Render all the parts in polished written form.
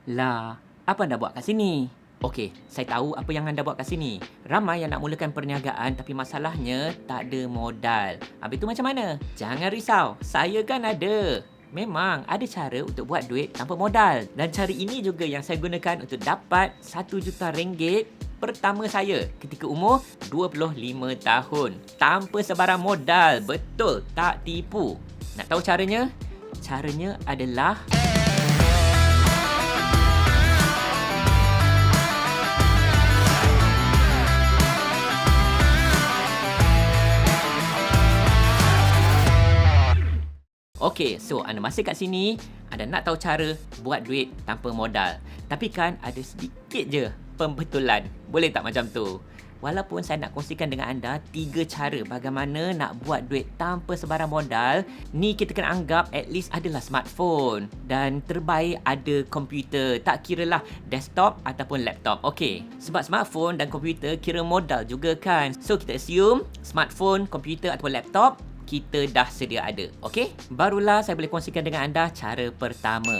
Lah, apa anda buat kat sini? Okey, saya tahu apa yang anda buat kat sini. Ramai yang nak mulakan perniagaan tapi masalahnya tak ada modal. Habis tu macam mana? Jangan risau, saya kan ada. Memang ada cara untuk buat duit tanpa modal. Dan cara ini juga yang saya gunakan untuk dapat RM1 juta pertama saya ketika umur 25 tahun. Tanpa sebarang modal, betul, tak tipu. Nak tahu caranya? Caranya adalah... Okey, so anda masih kat sini, anda nak tahu cara buat duit tanpa modal. Tapi kan ada sedikit je pembetulan. Boleh tak macam tu? Walaupun saya nak kongsikan dengan anda 3 cara bagaimana nak buat duit tanpa sebarang modal, ni kita kena anggap at least adalah smartphone. Dan terbaik ada komputer, tak kiralah desktop ataupun laptop. Okey, sebab smartphone dan komputer kira modal juga kan. So kita assume smartphone, komputer ataupun laptop kita dah sedia ada, okey? Barulah saya boleh kongsikan dengan anda cara pertama.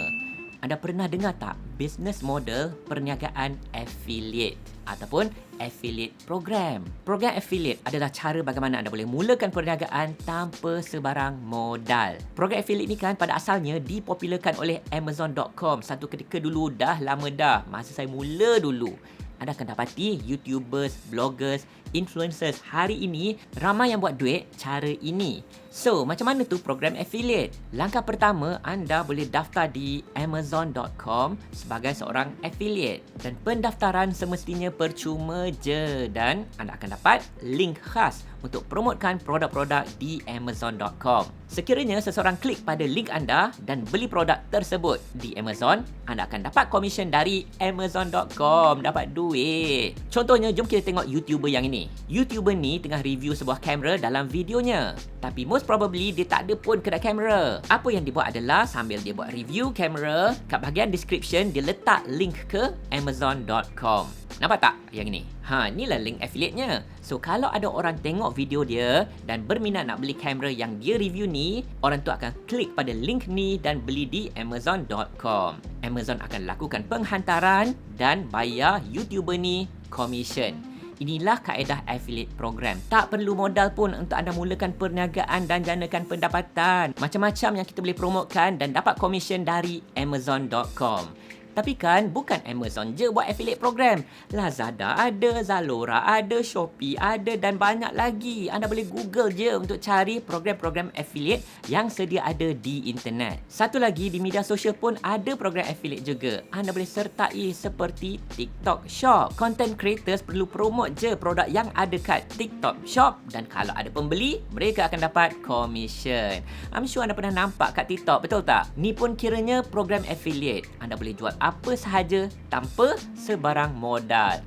Anda pernah dengar tak business model perniagaan affiliate ataupun affiliate program? Program affiliate adalah cara bagaimana anda boleh mulakan perniagaan tanpa sebarang modal. Program affiliate ni kan pada asalnya dipopularkan oleh Amazon.com satu ketika dulu, dah lama dah, masa saya mula dulu. Anda akan dapati YouTubers, bloggers, influencers hari ini ramai yang buat duit cara ini. So, macam mana tu program affiliate? Langkah pertama, anda boleh daftar di Amazon.com sebagai seorang affiliate. Dan pendaftaran semestinya percuma je dan anda akan dapat link khas untuk promotkan produk-produk di Amazon.com. Sekiranya seseorang klik pada link anda dan beli produk tersebut di Amazon, anda akan dapat komisen dari Amazon.com, dapat duit. Contohnya, jom kita tengok YouTuber yang ini. YouTuber ni tengah review sebuah kamera dalam videonya. Tapi most probably dia tak ada pun kedai kamera. Apa yang dia buat adalah sambil dia buat review kamera, kat bahagian description dia letak link ke Amazon.com. Nampak tak yang ini? Inilah link affiliate-nya. So, kalau ada orang tengok video dia dan berminat nak beli kamera yang dia review ni, orang tu akan klik pada link ni dan beli di Amazon.com. Amazon akan lakukan penghantaran dan bayar YouTuber ni komisen. Inilah kaedah affiliate program. Tak perlu modal pun untuk anda mulakan perniagaan dan janakan pendapatan. Macam-macam yang kita boleh promotkan dan dapat komisen dari Amazon.com. Tapi kan bukan Amazon je buat affiliate program. Lazada ada, Zalora ada, Shopee ada dan banyak lagi. Anda boleh Google je untuk cari program-program affiliate yang sedia ada di internet. Satu lagi, di media sosial pun ada program affiliate juga. Anda boleh sertai seperti TikTok Shop. Content creators perlu promote je produk yang ada kat TikTok Shop dan kalau ada pembeli, mereka akan dapat commission. I'm sure anda pernah nampak kat TikTok, betul tak? Ni pun kiranya program affiliate. Anda boleh jual apa sahaja tanpa sebarang modal.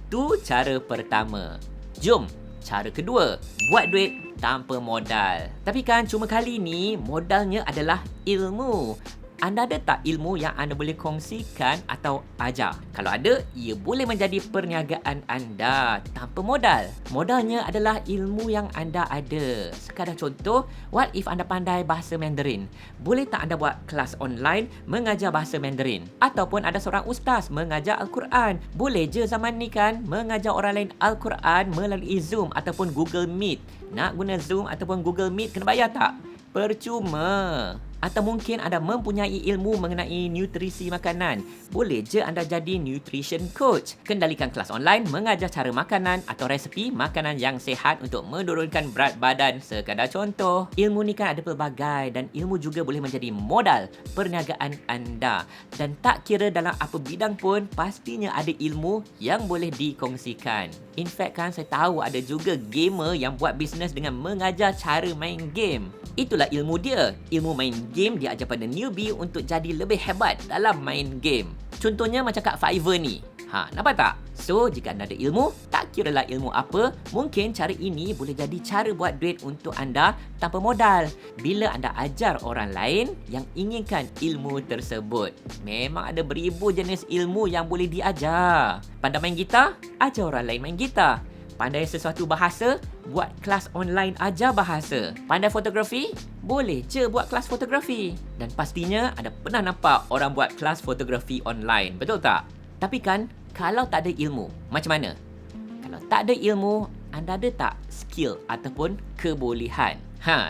Tu cara pertama. Jom, cara kedua. Buat duit tanpa modal. Tapi kan cuma kali ni modalnya adalah ilmu. Anda ada tak ilmu yang anda boleh kongsikan atau ajar? Kalau ada, ia boleh menjadi perniagaan anda tanpa modal. Modalnya adalah ilmu yang anda ada. Sekadar contoh, what if anda pandai bahasa Mandarin? Boleh tak anda buat kelas online mengajar bahasa Mandarin? Ataupun ada seorang ustaz mengajar Al-Quran? Boleh je zaman ni kan mengajar orang lain Al-Quran melalui Zoom ataupun Google Meet. Nak guna Zoom ataupun Google Meet kena bayar tak? Percuma. Atau mungkin anda mempunyai ilmu mengenai nutrisi makanan. Boleh je anda jadi nutrition coach. Kendalikan kelas online mengajar cara makanan atau resepi makanan yang sihat untuk menurunkan berat badan. Sekadar contoh. Ilmu ni kan ada pelbagai dan ilmu juga boleh menjadi modal perniagaan anda. Dan tak kira dalam apa bidang pun, pastinya ada ilmu yang boleh dikongsikan. In fact kan, saya tahu ada juga gamer yang buat bisnes dengan mengajar cara main game. Itulah ilmu dia. Ilmu main game dia ajar pada newbie untuk jadi lebih hebat dalam main game. Contohnya macam kat Fiverr ni. Nampak tak? So, jika anda ada ilmu, tak kiralah ilmu apa, mungkin cara ini boleh jadi cara buat duit untuk anda tanpa modal. Bila anda ajar orang lain yang inginkan ilmu tersebut. Memang ada beribu jenis ilmu yang boleh diajar. Pandai main gitar? Ajar orang lain main gitar. Pandai sesuatu bahasa? Buat kelas online ajar bahasa. Pandai fotografi? Boleh je buat kelas fotografi. Dan pastinya ada pernah nampak orang buat kelas fotografi online, betul tak? Tapi kan, kalau tak ada ilmu, macam mana? Kalau tak ada ilmu, anda ada tak skill ataupun kebolehan?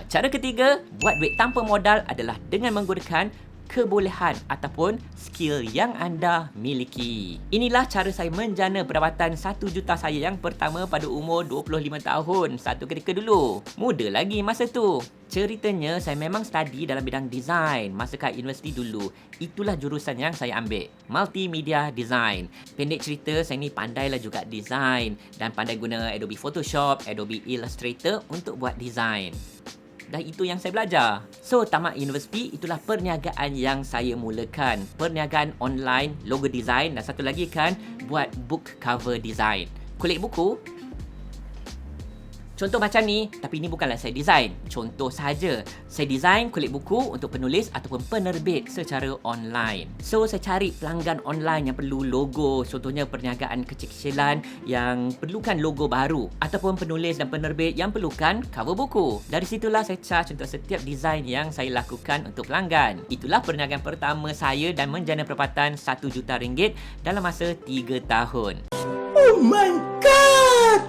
Cara ketiga, buat duit tanpa modal adalah dengan menggunakan kebolehan ataupun skill yang anda miliki. Inilah cara saya menjana pendapatan 1 juta saya yang pertama pada umur 25 tahun. Satu ketika dulu. Muda lagi masa tu. Ceritanya, saya memang study dalam bidang design masa kat universiti dulu. Itulah jurusan yang saya ambil. Multimedia Design. Pendek cerita, saya ni pandailah juga design dan pandai guna Adobe Photoshop, Adobe Illustrator untuk buat design. Dan itu yang saya belajar. So, tamat universiti, itulah perniagaan yang saya mulakan. Perniagaan online, logo design dan satu lagi kan, buat book cover design. Kulik buku. Contoh macam ni, tapi ini bukanlah saya design. Contoh saja. Saya design kulit buku untuk penulis ataupun penerbit secara online. So, saya cari pelanggan online yang perlu logo. Contohnya perniagaan kecil-kecilan yang perlukan logo baru. Ataupun penulis dan penerbit yang perlukan cover buku. Dari situlah saya charge untuk setiap design yang saya lakukan untuk pelanggan. Itulah perniagaan pertama saya dan menjana pendapatan RM1 juta dalam masa 3 tahun. Oh my God!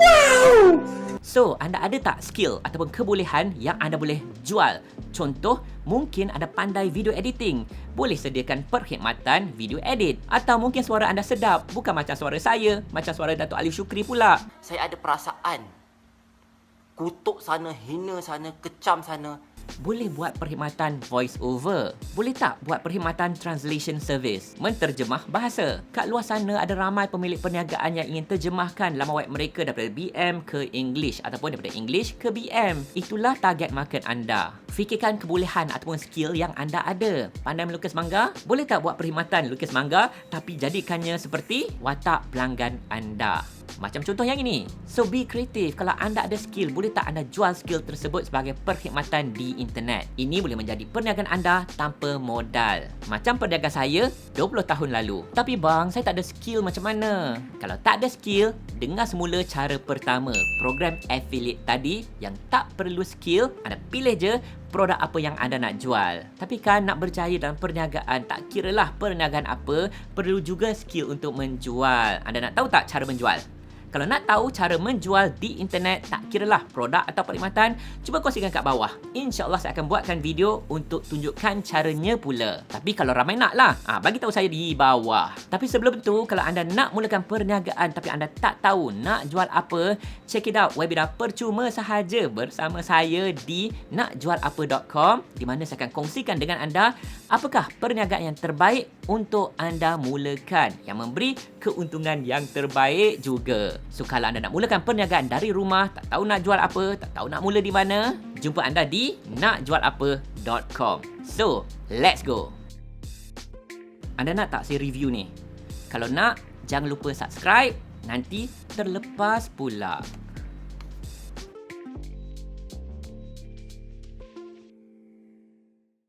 Wow! So, anda ada tak skill ataupun kebolehan yang anda boleh jual? Contoh, mungkin anda pandai video editing. Boleh sediakan perkhidmatan video edit. Atau mungkin suara anda sedap. Bukan macam suara saya, macam suara Datuk Ali Shukri pula. Saya ada perasaan kutuk sana, hina sana, kecam sana. Boleh buat perkhidmatan voice over. Boleh tak buat perkhidmatan translation service, menterjemah bahasa. Kat luar sana ada ramai pemilik perniagaan yang ingin terjemahkan laman web mereka daripada BM ke English ataupun daripada English ke BM. Itulah target market anda. Fikirkan kebolehan ataupun skill yang anda ada. Pandai melukis mangga? Boleh tak buat perkhidmatan lukis mangga tapi jadikannya seperti watak pelanggan anda? Macam contoh yang ini. So, be kreatif. Kalau anda ada skill, boleh tak anda jual skill tersebut sebagai perkhidmatan di internet? Ini boleh menjadi perniagaan anda tanpa modal. Macam perniagaan saya 20 tahun lalu. Tapi bang, saya tak ada skill macam mana? Kalau tak ada skill, dengar semula cara pertama. Program affiliate tadi yang tak perlu skill, anda pilih je produk apa yang anda nak jual. Tapi kan nak berjaya dalam perniagaan, tak kiralah perniagaan apa, perlu juga skill untuk menjual. Anda nak tahu tak cara menjual? Kalau nak tahu cara menjual di internet, tak kiralah produk atau perkhidmatan, cuba kongsikan kat bawah. InsyaAllah saya akan buatkan video untuk tunjukkan caranya pula. Tapi kalau ramai nak lah, bagi tahu saya di bawah. Tapi sebelum tu, kalau anda nak mulakan perniagaan tapi anda tak tahu nak jual apa, check it out webinar percuma sahaja bersama saya di nakjualapa.com, di mana saya akan kongsikan dengan anda apakah perniagaan yang terbaik untuk anda mulakan, yang memberi keuntungan yang terbaik juga. So, kalau anda nak mulakan perniagaan dari rumah, tak tahu nak jual apa, tak tahu nak mula di mana, jumpa anda di nakjualapa.com. So, let's go. Anda nak tak saya review ni? Kalau nak, jangan lupa subscribe, nanti terlepas pula.